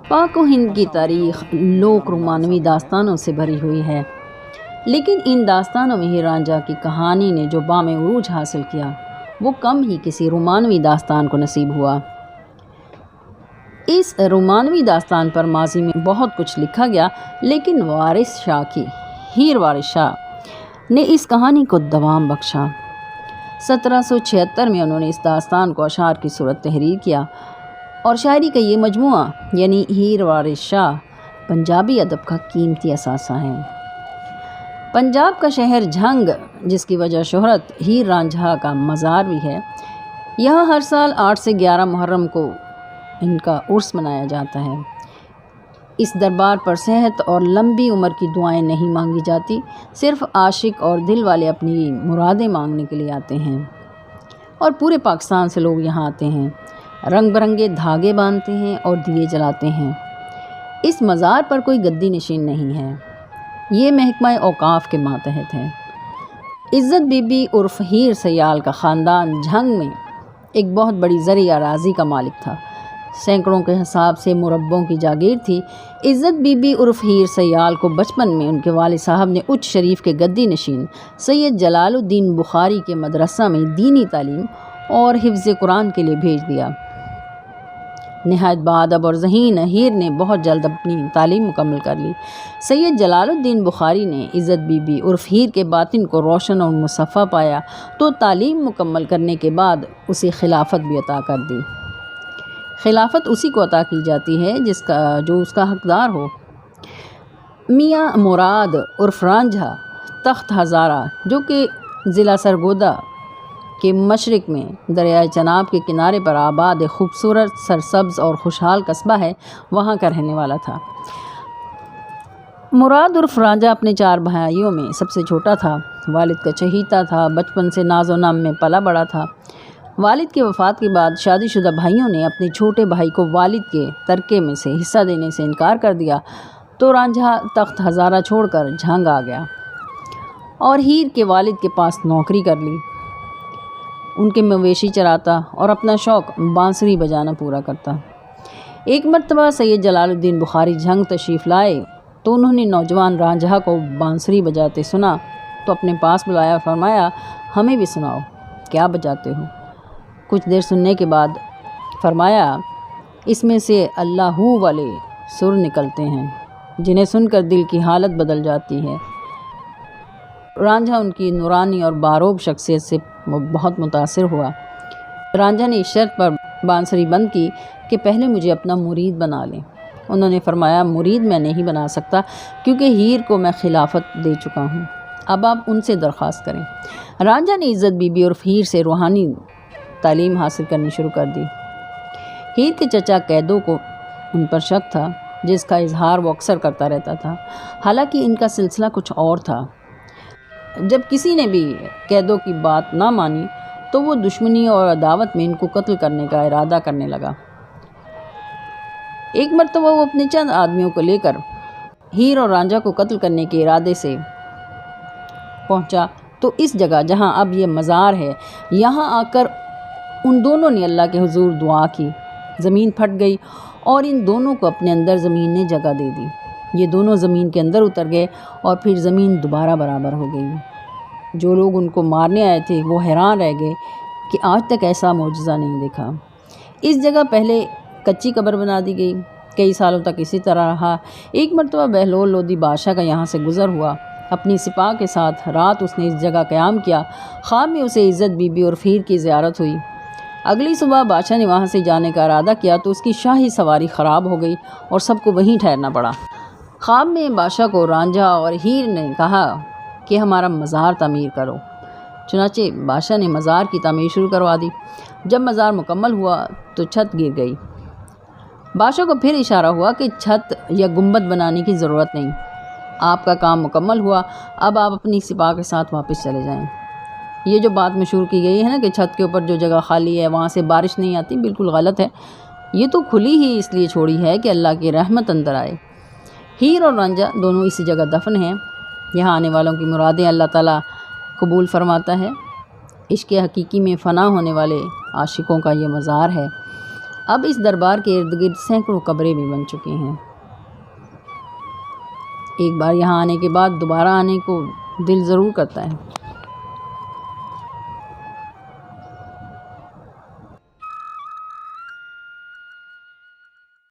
پاک و ہند کی تاریخ لوک رومانوی داستانوں سے بھری ہوئی ہے، لیکن ان داستانوں میں ہیر رانجھا کی کہانی نے جو بام عروج حاصل کیا وہ کم ہی کسی رومانوی داستان کو نصیب ہوا۔ اس رومانوی داستان پر ماضی میں بہت کچھ لکھا گیا، لیکن ہیر وارث شاہ نے اس کہانی کو دوام بخشا۔ 1776 میں انہوں نے اس داستان کو اشعار کی صورت تحریر کیا اور شاعری کا یہ مجموعہ یعنی ہیر وارث شاہ پنجابی ادب کا قیمتی اثاثہ ہے۔ پنجاب کا شہر جھنگ، جس کی وجہ شہرت ہیر رانجھا کا مزار بھی ہے، یہاں ہر سال 8 سے 11 محرم کو ان کا عرس منایا جاتا ہے۔ اس دربار پر صحت اور لمبی عمر کی دعائیں نہیں مانگی جاتی، صرف عاشق اور دل والے اپنی مرادیں مانگنے کے لیے آتے ہیں، اور پورے پاکستان سے لوگ یہاں آتے ہیں، رنگ برنگے دھاگے باندھتے ہیں اور دیے جلاتے ہیں۔ اس مزار پر کوئی گدی نشین نہیں ہے، یہ محکمہ اوقاف کے ماتحت ہے۔ عزت بی بی عرف ہیر سیال کا خاندان جھنگ میں ایک بہت بڑی زرعی اراضی کا مالک تھا، سینکڑوں کے حساب سے مربوں کی جاگیر تھی۔ عزت بی بی عرف ہیر سیال کو بچپن میں ان کے والد صاحب نے اچ شریف کے گدی نشین سید جلال الدین بخاری کے مدرسہ میں دینی تعلیم اور حفظ قرآن کے لیے بھیج دیا۔ نہایت باادب اور ذہین ہیر نے بہت جلد اپنی تعلیم مکمل کر لی۔ سید جلال الدین بخاری نے عزت بی بی عرف ہیر کے باطن کو روشن اور مصفا پایا تو تعلیم مکمل کرنے کے بعد اسے خلافت بھی عطا کر دی۔ خلافت اسی کو عطا کی جاتی ہے جو اس کا حقدار ہو۔ میاں مراد عرف رانجھا تخت ہزارہ، جو کہ ضلع سرگودا کے مشرق میں دریائے چناب کے کنارے پر آباد خوبصورت سرسبز اور خوشحال قصبہ ہے، وہاں کا رہنے والا تھا۔ مراد عرف رانجھا اپنے 4 بھائیوں میں سب سے چھوٹا تھا، والد کا چہیتا تھا، بچپن سے ناز و نام میں پلا بڑا تھا۔ والد کی وفات کے بعد شادی شدہ بھائیوں نے اپنے چھوٹے بھائی کو والد کے ترکے میں سے حصہ دینے سے انکار کر دیا تو رانجھا تخت ہزارہ چھوڑ کر جھنگ آ گیا اور ہیر کے والد کے پاس نوکری کر لی۔ ان کے مویشی چراتا اور اپنا شوق بانسری بجانا پورا کرتا۔ ایک مرتبہ سید جلال الدین بخاری جھنگ تشریف لائے تو انہوں نے نوجوان رانجھا کو بانسری بجاتے سنا تو اپنے پاس بلایا اور فرمایا، ہمیں بھی سناؤ، کیا بجاتے ہو؟ کچھ دیر سننے کے بعد فرمایا، اس میں سے اللہ ہو والے سر نکلتے ہیں جنہیں سن کر دل کی حالت بدل جاتی ہے۔ رانجھا ان کی نورانی اور باروب شخصیت سے بہت متاثر ہوا۔ رانجھا نے اس شرط پر بانسری بند کی کہ پہلے مجھے اپنا مرید بنا لیں۔ انہوں نے فرمایا، مرید میں نہیں بنا سکتا کیونکہ ہیر کو میں خلافت دے چکا ہوں، اب آپ ان سے درخواست کریں۔ رانجھا نے عزت بی بی عرف ہیر سے روحانی تعلیم حاصل کرنی شروع کر دی۔ ہیر کے چچا قیدوں کو ان پر شک تھا، جس کا اظہار وہ اکثر کرتا رہتا تھا، حالانکہ ان کا سلسلہ کچھ اور تھا۔ جب کسی نے بھی قیدوں کی بات نہ مانی تو وہ دشمنی اور عداوت میں ان کو قتل کرنے کا ارادہ کرنے لگا۔ ایک مرتبہ وہ اپنے چند آدمیوں کو لے کر ہیر اور رانجھا کو قتل کرنے کے ارادے سے پہنچا تو اس جگہ جہاں اب یہ مزار ہے، یہاں آ کر ان دونوں نے اللہ کے حضور دعا کی، زمین پھٹ گئی اور ان دونوں کو اپنے اندر زمین نے جگہ دے دی۔ یہ دونوں زمین کے اندر اتر گئے اور پھر زمین دوبارہ برابر ہو گئی۔ جو لوگ ان کو مارنے آئے تھے وہ حیران رہ گئے کہ آج تک ایسا معجزہ نہیں دیکھا۔ اس جگہ پہلے کچی قبر بنا دی گئی، کئی سالوں تک اسی طرح رہا۔ ایک مرتبہ بہلول لودھی بادشاہ کا یہاں سے گزر ہوا، اپنی سپاہ کے ساتھ رات اس نے اس جگہ قیام کیا۔ خواب میں اسے عزت بی بی عرف ہیر کی زیارت ہوئی۔ اگلی صبح بادشاہ نے وہاں سے جانے کا ارادہ کیا تو اس کی شاہی سواری خراب ہو گئی اور سب کو وہیں ٹھہرنا پڑا۔ خواب میں بادشاہ کو رانجھا اور ہیر نے کہا کہ ہمارا مزار تعمیر کرو۔ چنانچہ بادشاہ نے مزار کی تعمیر شروع کروا دی۔ جب مزار مکمل ہوا تو چھت گر گئی۔ بادشاہ کو پھر اشارہ ہوا کہ چھت یا گنبد بنانے کی ضرورت نہیں، آپ کا کام مکمل ہوا، اب آپ اپنی سپاہ کے ساتھ واپس چلے جائیں۔ یہ جو بات مشہور کی گئی ہے نا کہ چھت کے اوپر جو جگہ خالی ہے وہاں سے بارش نہیں آتی، بالکل غلط ہے۔ یہ تو کھلی ہی اس لیے چھوڑی ہے کہ اللہ کی رحمت اندر آئے۔ ہیر اور رانجھا دونوں اسی جگہ دفن ہیں۔ یہاں آنے والوں کی مرادیں اللہ تعالیٰ قبول فرماتا ہے۔ عشق حقیقی میں فنا ہونے والے عاشقوں کا یہ مزار ہے۔ اب اس دربار کے ارد گرد سینکڑوں قبریں بھی بن چکی ہیں۔ ایک بار یہاں آنے کے بعد دوبارہ آنے کو دل ضرور کرتا ہے۔